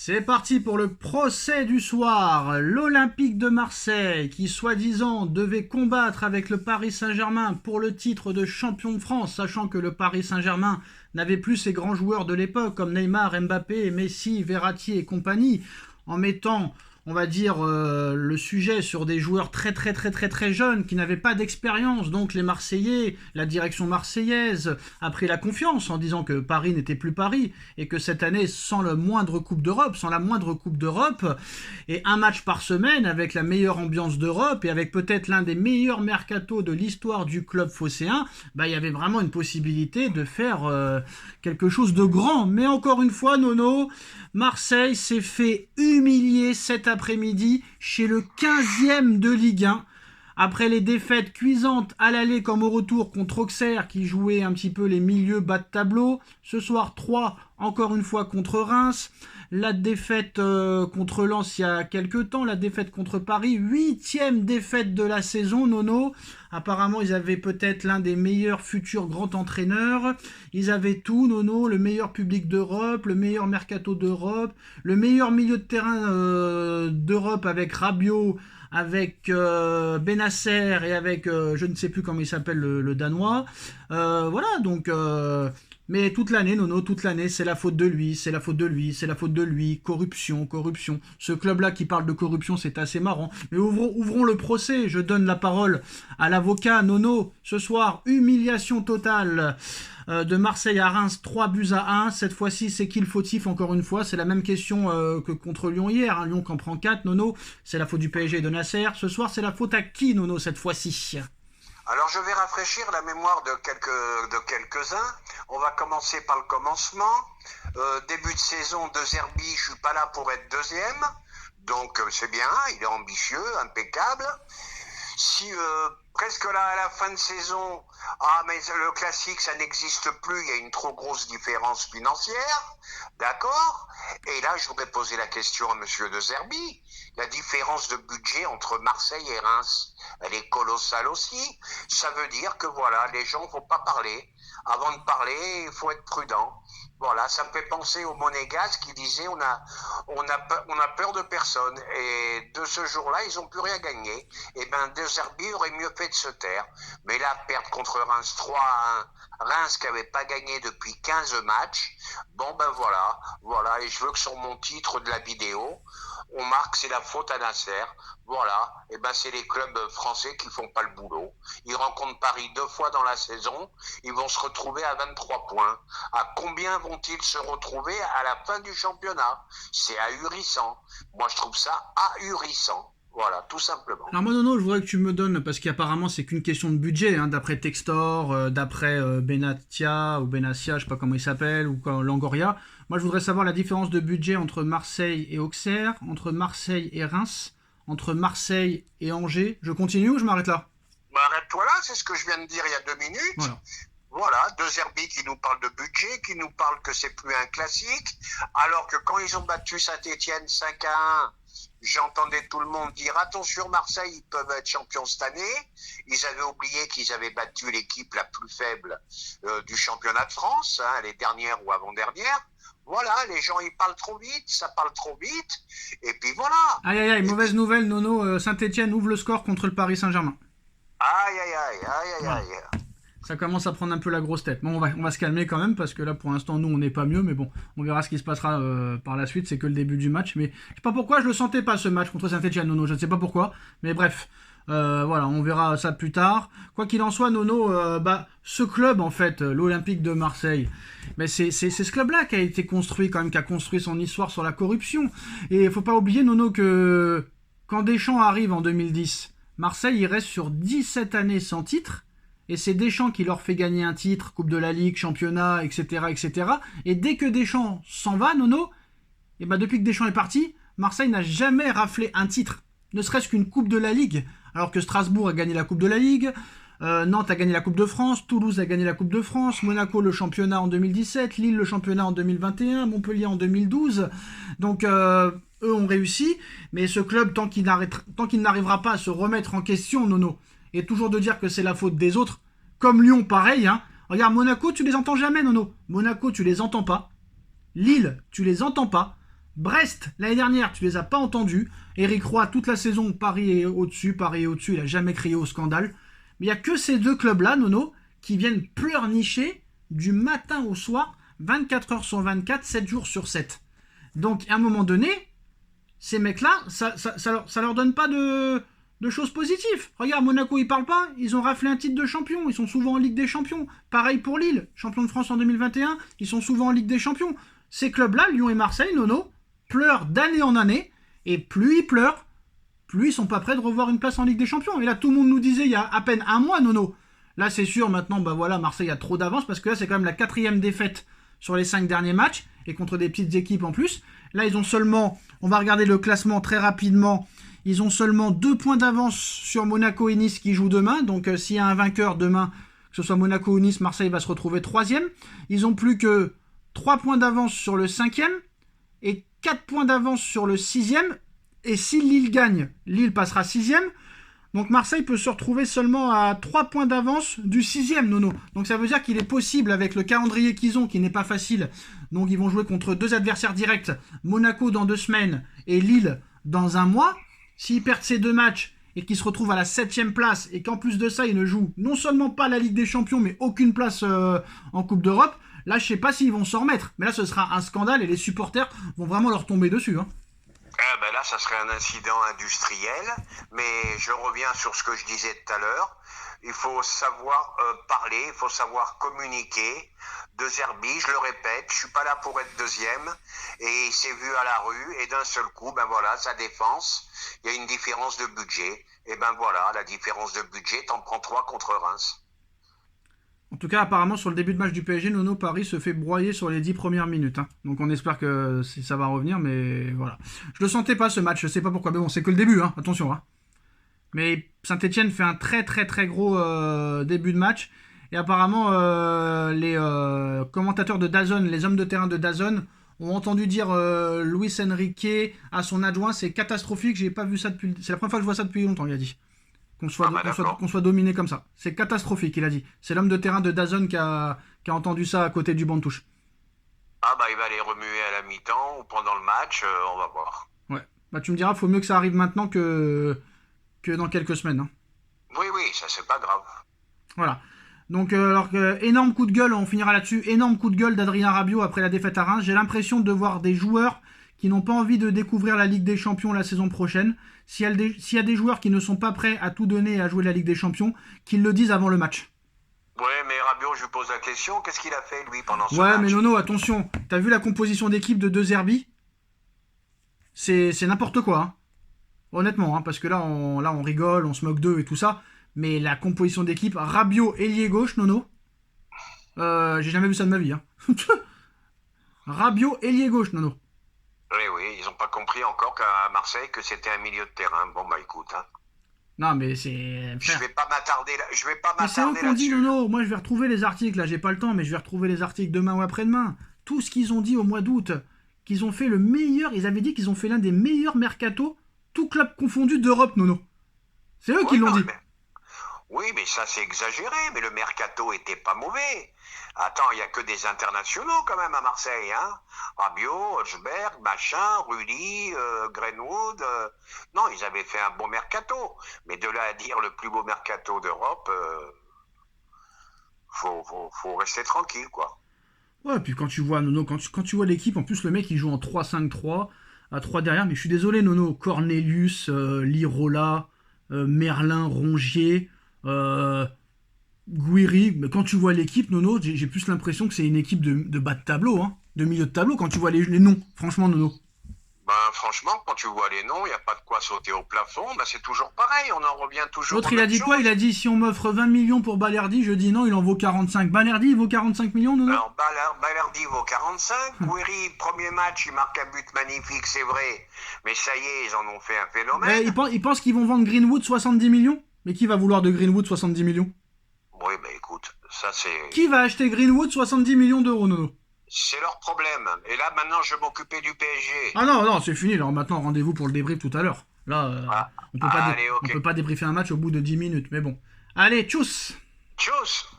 C'est parti pour le procès du soir. L'Olympique de Marseille, qui soi-disant devait combattre avec le Paris Saint-Germain pour le titre de champion de France, sachant que le Paris Saint-Germain n'avait plus ses grands joueurs de l'époque comme Neymar, Mbappé, Messi, Verratti et compagnie, en mettant, on va dire, le sujet sur des joueurs très jeunes qui n'avaient pas d'expérience. Donc les Marseillais, la direction marseillaise a pris la confiance en disant que Paris n'était plus Paris et que cette année, sans la moindre coupe d'Europe et un match par semaine avec la meilleure ambiance d'Europe et avec peut-être l'un des meilleurs mercatos de l'histoire du club phocéen, il y avait vraiment une possibilité de faire quelque chose de grand. Mais encore une fois, Nono, Marseille s'est fait humilier cet après-midi chez le 15e de Ligue 1. Après les défaites cuisantes à l'aller comme au retour contre Auxerre qui jouait un petit peu les milieux bas de tableau. Ce soir 3 encore une fois contre Reims. La défaite contre Lens il y a quelques temps. La défaite contre Paris. 8e défaite de la saison, Nono. Apparemment, ils avaient peut-être l'un des meilleurs futurs grands entraîneurs. Ils avaient tout, Nono. Le meilleur public d'Europe, le meilleur mercato d'Europe, le meilleur milieu de terrain d'Europe avec Rabiot, avec Benasser et avec je ne sais plus comment il s'appelle le Danois. Voilà, donc... Mais toute l'année, Nono, toute l'année, c'est la faute de lui, c'est la faute de lui, c'est la faute de lui, corruption. Ce club-là qui parle de corruption, c'est assez marrant. Mais ouvrons le procès, je donne la parole à l'avocat Nono. Ce soir, humiliation totale de Marseille à Reims, 3-1. Cette fois-ci, c'est qui le fautif encore une fois? C'est la même question que contre Lyon hier. Lyon qui en prend 4, Nono. C'est la faute du PSG et de Nasser. Ce soir, c'est la faute à qui, Nono, cette fois-ci? Alors je vais rafraîchir la mémoire de quelques-uns. On va commencer par le commencement. Début de saison de Zerbi, je suis pas là pour être deuxième. Donc c'est bien, il est ambitieux, impeccable. Si presque là à la fin de saison, mais le classique ça n'existe plus, il y a une trop grosse différence financière, d'accord? Et là je voudrais poser la question à monsieur de Zerbi. La différence de budget entre Marseille et Reims, elle est colossale aussi. Ça veut dire que voilà, les gens ne vont pas parler. Avant de parler, il faut être prudent. Voilà, ça me fait penser au Monégasque qui disait on a peur de personne. Et de ce jour-là, ils n'ont plus rien gagné. Et De Zerbi aurait mieux fait de se taire. Mais là, perdre contre Reims 3-1, Reims qui n'avait pas gagné depuis 15 matchs. Bon voilà. Et je veux que sur mon titre de la vidéo, on marque c'est la faute à Nasser. Voilà, et c'est les clubs français qui font pas le boulot. Ils rencontrent Paris 2 fois dans la saison, ils vont se retrouver à 23 points. À combien vont-ils se retrouver à la fin du championnat? C'est ahurissant. Moi je trouve ça ahurissant. Voilà, tout simplement. Alors moi, Nono, je voudrais que tu me donnes, parce qu'apparemment c'est qu'une question de budget, d'après Textor, d'après Benatia ou Benassia, je sais pas comment il s'appelle, ou Langoria. Moi je voudrais savoir la différence de budget entre Marseille et Auxerre, entre Marseille et Reims, entre Marseille et Angers. Je continue ou je m'arrête là? Arrête-toi là, c'est ce que je viens de dire il y a 2 minutes. Voilà, De Zerbi qui nous parle de budget, qui nous parle que c'est plus un classique, alors que quand ils ont battu Saint-Etienne 5-1, j'entendais tout le monde dire attention Marseille, ils peuvent être champions cette année. Ils avaient oublié qu'ils avaient battu l'équipe la plus faible du championnat de France, les dernières ou avant-dernières. Voilà, les gens ils parlent trop vite, ça parle trop vite, et puis voilà. Aïe, mauvaise nouvelle, Nono, Saint-Etienne ouvre le score contre le Paris Saint-Germain. Aïe. Ça commence à prendre un peu la grosse tête. Bon, on va se calmer quand même, parce que là, pour l'instant, nous, on n'est pas mieux, mais bon, on verra ce qui se passera par la suite, c'est que le début du match, mais je sais pas pourquoi, je le sentais pas, ce match contre Saint-Etienne, Nono, je ne sais pas pourquoi, mais bref, voilà, on verra ça plus tard. Quoi qu'il en soit, Nono, ce club, en fait, l'Olympique de Marseille, mais c'est ce club-là qui a été construit, quand même, qui a construit son histoire sur la corruption, et il faut pas oublier, Nono, que quand Deschamps arrive en 2010, Marseille, il reste sur 17 années sans titre. Et c'est Deschamps qui leur fait gagner un titre, Coupe de la Ligue, Championnat, etc. Et dès que Deschamps s'en va, Nono, et depuis que Deschamps est parti, Marseille n'a jamais raflé un titre, ne serait-ce qu'une Coupe de la Ligue. Alors que Strasbourg a gagné la Coupe de la Ligue, Nantes a gagné la Coupe de France, Toulouse a gagné la Coupe de France, Monaco le championnat en 2017, Lille le championnat en 2021, Montpellier en 2012. Donc eux ont réussi, mais ce club, tant qu'il n'arrivera pas à se remettre en question, Nono, et toujours de dire que c'est la faute des autres, comme Lyon, pareil, Regarde, Monaco, tu les entends jamais, Nono. Monaco, tu les entends pas. Lille, tu les entends pas. Brest, l'année dernière, tu les as pas entendus. Éric Roy, toute la saison, Paris est au-dessus, il a jamais crié au scandale. Mais il n'y a que ces deux clubs-là, Nono, qui viennent pleurnicher du matin au soir, 24 heures sur 24, 7 jours sur 7. Donc, à un moment donné, ces mecs-là, ça leur donne pas de choses positives. Regarde, Monaco, ils parlent pas, ils ont raflé un titre de champion, ils sont souvent en Ligue des Champions. Pareil pour Lille, champion de France en 2021, ils sont souvent en Ligue des Champions. Ces clubs-là, Lyon et Marseille, Nono, pleurent d'année en année, et plus ils pleurent, plus ils sont pas prêts de revoir une place en Ligue des Champions. Et là, tout le monde nous disait il y a à peine un mois, Nono. Là, c'est sûr, maintenant, Marseille a trop d'avance, parce que là, c'est quand même la 4e défaite sur les 5 derniers matchs, et contre des petites équipes en plus. Là, ils ont seulement, on va regarder le classement très rapidement, ils ont seulement 2 points d'avance sur Monaco et Nice qui jouent demain. Donc, s'il y a un vainqueur demain, que ce soit Monaco ou Nice, Marseille va se retrouver 3e. Ils ont plus que 3 points d'avance sur le 5e et 4 points d'avance sur le 6e. Et si Lille gagne, Lille passera 6e. Donc Marseille peut se retrouver seulement à 3 points d'avance du 6e, Nono. Donc ça veut dire qu'il est possible, avec le calendrier qu'ils ont, qui n'est pas facile, donc ils vont jouer contre 2 adversaires directs, Monaco dans 2 semaines et Lille dans 1 mois. S'ils perdent ces 2 matchs et qu'ils se retrouvent à la 7e place, et qu'en plus de ça, ils ne jouent non seulement pas la Ligue des Champions, mais aucune place en Coupe d'Europe, là, je sais pas s'ils vont s'en remettre. Mais là, ce sera un scandale et les supporters vont vraiment leur tomber dessus. Hein. Là, ça serait un incident industriel, mais je reviens sur ce que je disais tout à l'heure. Il faut savoir parler, il faut savoir communiquer. De Zerbi, je le répète, je suis pas là pour être deuxième, et il s'est vu à la rue, et d'un seul coup, sa défense, il y a une différence de budget, et la différence de budget, t'en prends 3 contre Reims. En tout cas, apparemment, sur le début de match du PSG, Nono, Paris se fait broyer sur les 10 premières minutes. Hein. Donc on espère que ça va revenir, mais voilà. Je le sentais pas ce match, je sais pas pourquoi, mais bon, c'est que le début, hein, attention. Hein. Mais Saint-Etienne fait un très très très gros début de match. Et apparemment, les commentateurs de DAZN, les hommes de terrain de DAZN, ont entendu dire Luis Enrique à son adjoint, c'est catastrophique, j'ai pas vu ça depuis... C'est la première fois que je vois ça depuis longtemps, il a dit. Qu'on soit dominé comme ça. C'est catastrophique, il a dit. C'est l'homme de terrain de DAZN qui a entendu ça à côté du banc de touche. Il va les remuer à la mi-temps ou pendant le match, on va voir. Ouais. Tu me diras, faut mieux que ça arrive maintenant que dans quelques semaines. Hein. Oui, ça c'est pas grave. Voilà. Donc, énorme coup de gueule, on finira là-dessus. Énorme coup de gueule d'Adrien Rabiot après la défaite à Reims. J'ai l'impression de voir des joueurs qui n'ont pas envie de découvrir la Ligue des Champions la saison prochaine. S'il y a des joueurs qui ne sont pas prêts à tout donner et à jouer la Ligue des Champions, qu'ils le disent avant le match. Ouais, mais Rabiot, je lui pose la question, qu'est-ce qu'il a fait, lui, pendant ce match ? Ouais, mais Nono, attention, t'as vu la composition d'équipe de De Zerbi ? C'est n'importe quoi, hein. Honnêtement, hein, parce que là, on rigole, on se moque d'eux et tout ça, mais la composition d'équipe, Rabiot, ailier gauche, Nono, j'ai jamais vu ça de ma vie. Hein. Rabiot, ailier gauche, Nono. Oui, ils n'ont pas compris encore qu'à Marseille que c'était un milieu de terrain. Bon, écoute, hein. Non, mais c'est... Je vais pas m'attarder là. C'est eux qu'on dit, Nono. Moi, je vais retrouver les articles. Là, j'ai pas le temps, mais je vais retrouver les articles demain ou après-demain. Tout ce qu'ils ont dit au mois d'août, qu'ils ont fait le meilleur... Ils avaient dit qu'ils ont fait l'un des meilleurs mercatos, tout club confondu d'Europe, Nono. C'est eux qui l'ont dit. Oui, mais ça, c'est exagéré. Mais le mercato était pas mauvais. Attends, il n'y a que des internationaux quand même à Marseille, hein. Rabiot, Holzberg, Rudy, Greenwood. Non, ils avaient fait un bon mercato. Mais de là à dire le plus beau mercato d'Europe, faut rester tranquille, quoi. Ouais, puis quand tu vois Nono, quand tu vois l'équipe, en plus le mec il joue en 3-5-3, à 3 derrière, mais je suis désolé Nono, Cornelius, Lirola, Merlin, Rongier, Guiri, mais quand tu vois l'équipe, Nono, j'ai plus l'impression que c'est une équipe de bas de tableau, hein, de milieu de tableau, quand tu vois les noms, franchement, Nono. Franchement, quand tu vois les noms, il n'y a pas de quoi sauter au plafond, c'est toujours pareil, on en revient toujours. L'autre, il a dit quoi ? Il a dit, si on m'offre 20 millions pour Balerdi, je dis non, il en vaut 45. Balerdi, il vaut 45 millions, Nono ? Alors, Balerdi vaut 45, Guiri, premier match, il marque un but magnifique, c'est vrai, mais ça y est, ils en ont fait un phénomène. Ils pensent qu'ils vont vendre Greenwood 70 millions ? Mais qui va vouloir de Greenwood 70 millions ? Oui, écoute, ça c'est... Qui va acheter Greenwood 70 millions d'euros, Nono ? C'est leur problème. Et là, maintenant, je vais m'occuper du PSG. Ah non, c'est fini. Alors maintenant, rendez-vous pour le débrief tout à l'heure. Là, on peut pas débriefer un match au bout de 10 minutes. Mais bon. Allez, tchuss. Tchuss.